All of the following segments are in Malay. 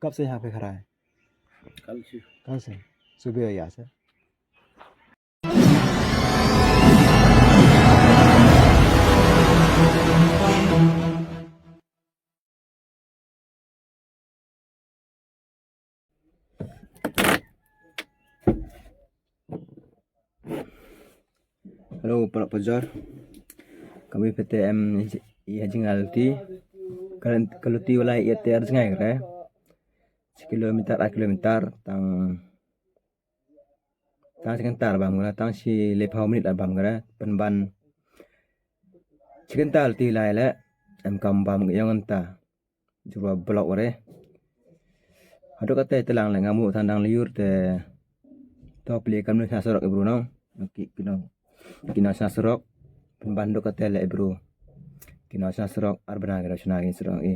कब से यहाँ पे खड़ा है? कल से सुबह यहाँ से। Halo Pak Pajar, kami PTM ia jengal ti kalau ti walai ia tiar jengai kere sekilometer a kilometer tang sekentar bam kere tang si lepau menit bam kere penban sekentar ti lai le kam bam yang enta jua blok kere ada kata telang le ngamu tandang liur te top le kamnu sasorok e Bruno kina sasorok penbandu kata le bro kina sasorok arbana kere chuna gi sorok e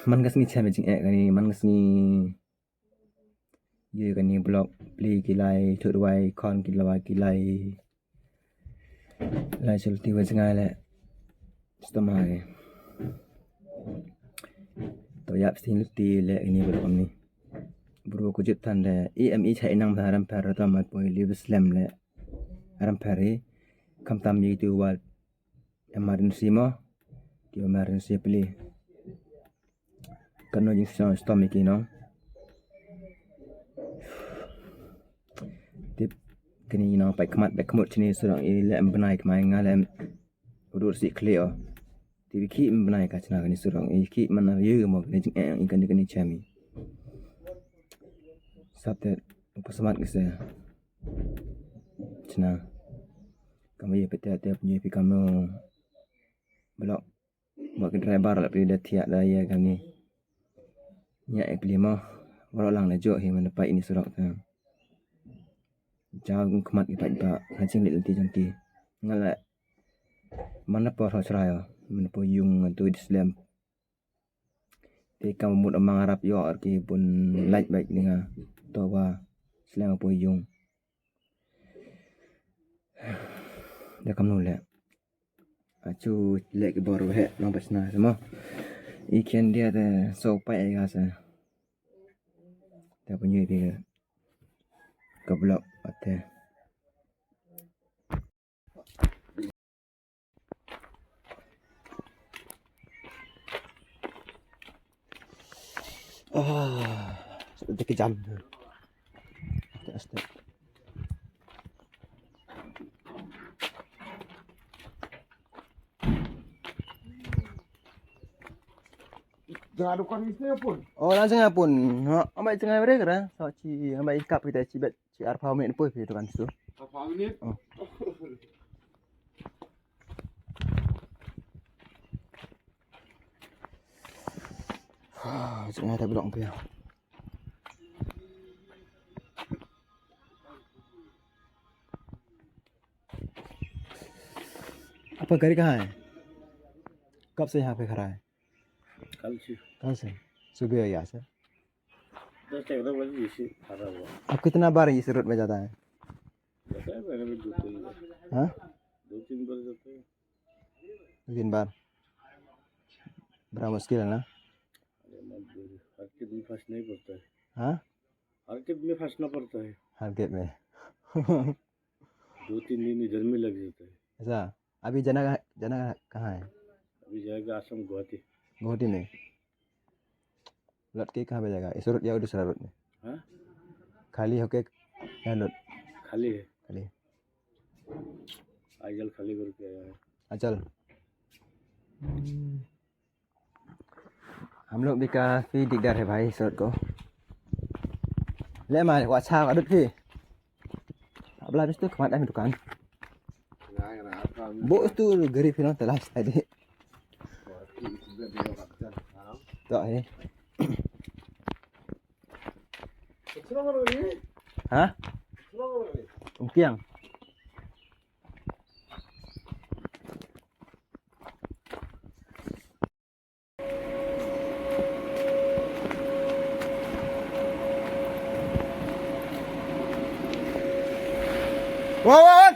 man gasni chame jing e kani man gasni ye kani blok pli kilai thurwai kon kilawai kilai lai sulti wa jingai le stomai to yap stin luti le ini blok ni bro ko jit tan le emi chai nang tharam par ta ma poi live slam le aram pari kam tam ni tu wa emergency mo di emergency pli kano jing stomach ni no tip kini no pai kmat sini surang i le benai kmai ngalem udur si clear ti ki benai ka chna kani surang i ki man ye mo ni jing ikan kani chami sate upasamat kise chna kami ye pete te punya pi kamo blok buat driver la pi dah tiak dah ya kami nya ek lima walau lang le jo hi man pai ini surang ta jauh kemat ipat ba hacing le ti jangki ngala mana por hasraya mana po yung tu Islam te kam mut amang arab yo arki pun like baik ninga to wa Islam po yung da kam no le acu le ke bor he no pasna samo ikan dia de so pai ga sa ta punya dia ke blok ate sudah kejam aste Jangan adukan isnya pun. oh langsung pun ambai tengah mereka dah so ci ambai kap kita ci bet ci arfa menit pun itu kan tu Apa menit? oh jangan ada blok pe apa गाड़ी कहाँ है कब से यहाँ पे खड़ा है कल से सुबह यहाँ से 10 बजे से खड़ा हुआ। अब कितना बार इस रोड में जाता है पता है मैंने भी 2-3 बार हाँ 2-3 बार जाते हैं। 3 बार बड़ा मुश्किल है ना अरे मत बोल हर के दिन फंसना ही पड़ता है। हाँ हर के दिन फंसना पड़ता है। हर गेट में 2-3 दिन इधर में लग जाता है। ऐसा अभी जना कहाँ है अभी जाएगा आसम गुवाहाटी। गुवाहाटी में लौट के कहाँ पे जाएगा इस रोड या दूसरा रोड में हाँ खाली होके या रोड खाली है। खाली आजल खाली करके आया है। अचल हम लोग भी काफी दिक्कत है भाई इस रोड को ले मार अच्छा का डुट भी अब ला बिस्तु कमात है दुकान bộ tu gari phi nó tới lại sai đi rồi hả ông kiêng wow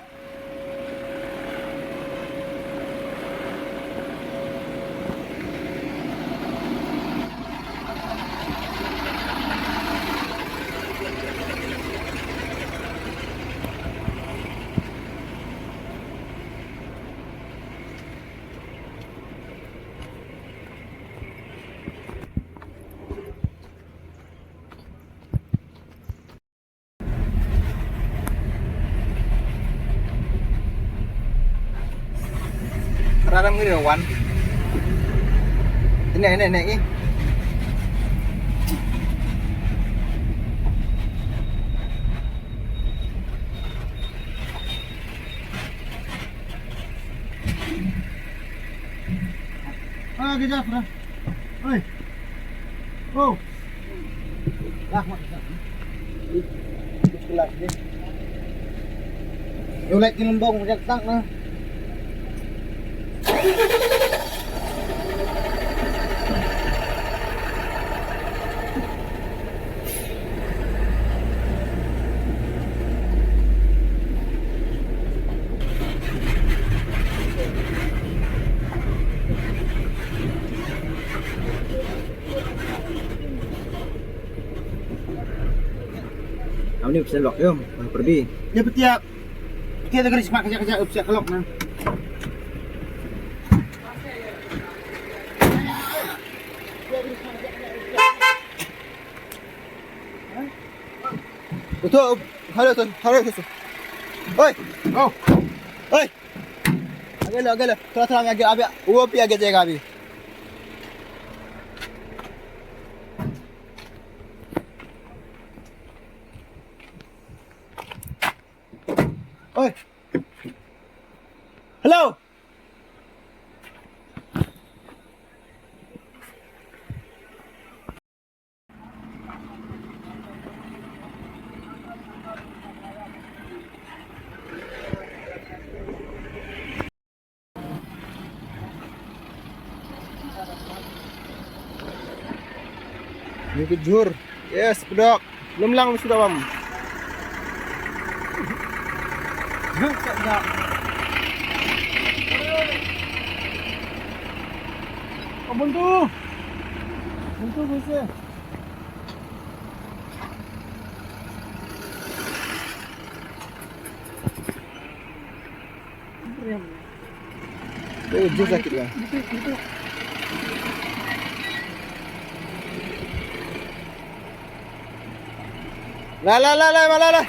Wan. Naik ni. Kejap dah. Oi. Oh. Dah mak. Kelas ni. Yo like kinembong macam tak nah. Ni bisa lock yom, pergi. Ya petiap. Kita garis mak kejap-kejap bisa kelok nah. Betul. Halo tu. Oi, go. Oi. Agak. Terang agak abi. Uapi agak jaga abi. Oi. Hello. Ini kejur. Yes, pedok. Belum lang sudah bam. Sedap. Oh, buntu bisa. Jus sakit lah. Lah.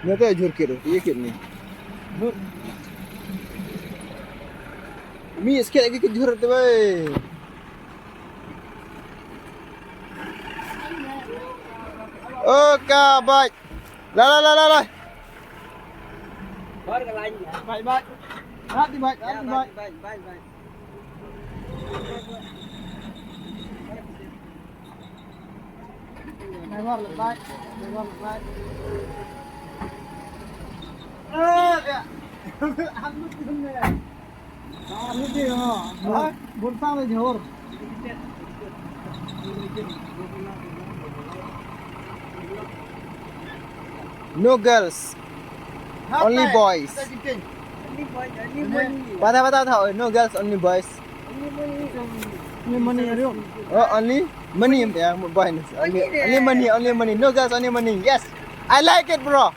Ni tu jur kira, ye kira ni. Jur. Mi sikit lagi ke jur tu boy. Okey, baik. Lah. Baik ke lain. Baik. Hati baik. Baik. Memang lebat. Ya. Aku pun ni. Aku dia. Bursang le jhor. No girls. Only boys. Patah tahu. No girls, only boys. Only money ada. Oh, only money ya, boys. Only money. No girls, only money. Yes. I like it, bro.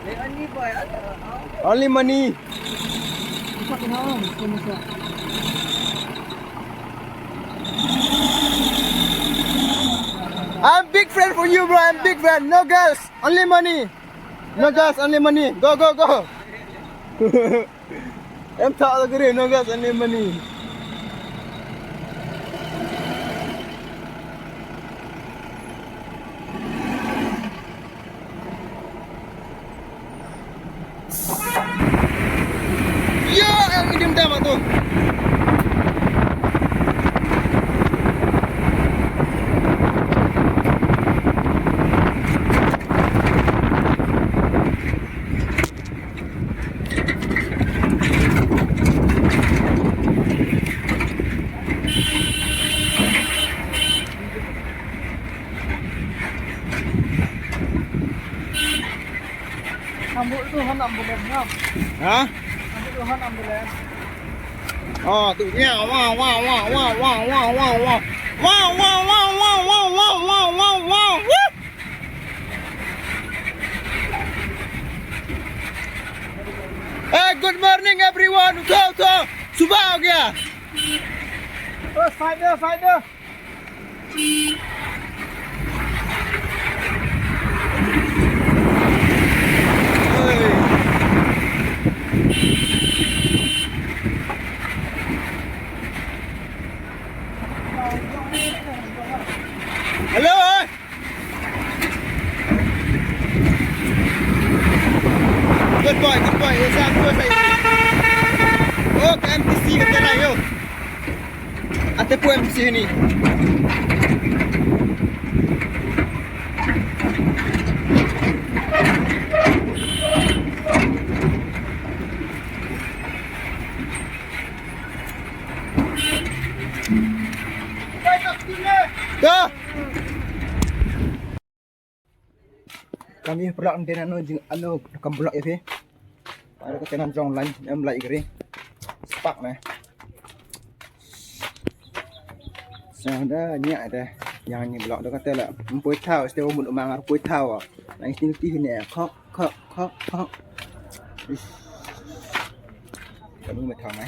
Only boy. Only money. I'm big fan for you, bro. I'm big fan. No girls, only money. No girls, only money. Go. Em thọ rồi, no girls, only money. Yo, yang medium dah mak tu. Sambut tu han ambulan ngam. Hah? Sambut tu han ambulan. Oh, tu nya. Wow. Hey, good morning everyone. Go. Subah ho gaya. Oh, fighter. Hello ơi. Good boy, good boy. Isang ko sa iyo. Oh, ke MTC kita lah yo. Ate po MTC ni. Dah. Kami pulak din ano nakambulak ito. Para ka tenan jong lan em lại gri. Spark này. Sao đó nhẹ đây. Yang ni blok đó kata lah empoi thau setiap umur mangar poi thau. Nang sini ti ni khok khok khok khok. Kamu mau thau mai.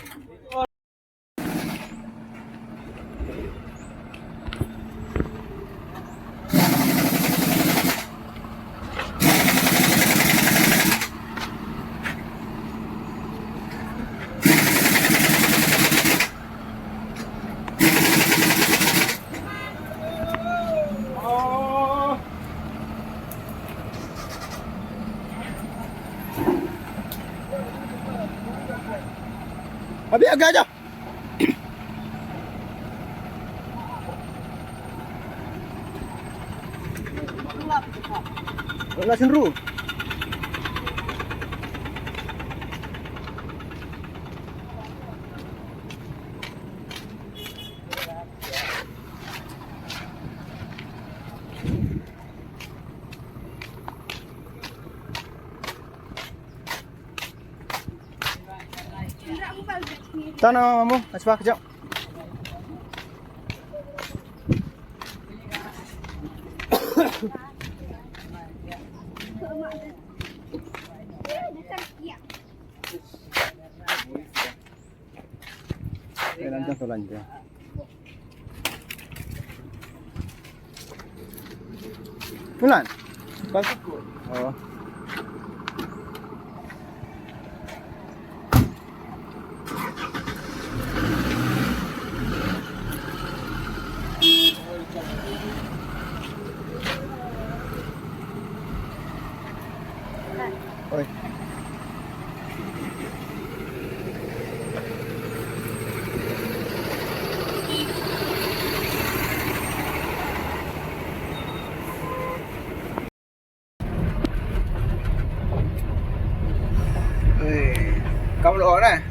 Habis agak aja. Enggak senru. Tanah kamu, asbak kejap. Lanjut tu lanjut. Bulan. Pasku. Oh. Oi. Kamu lo orang?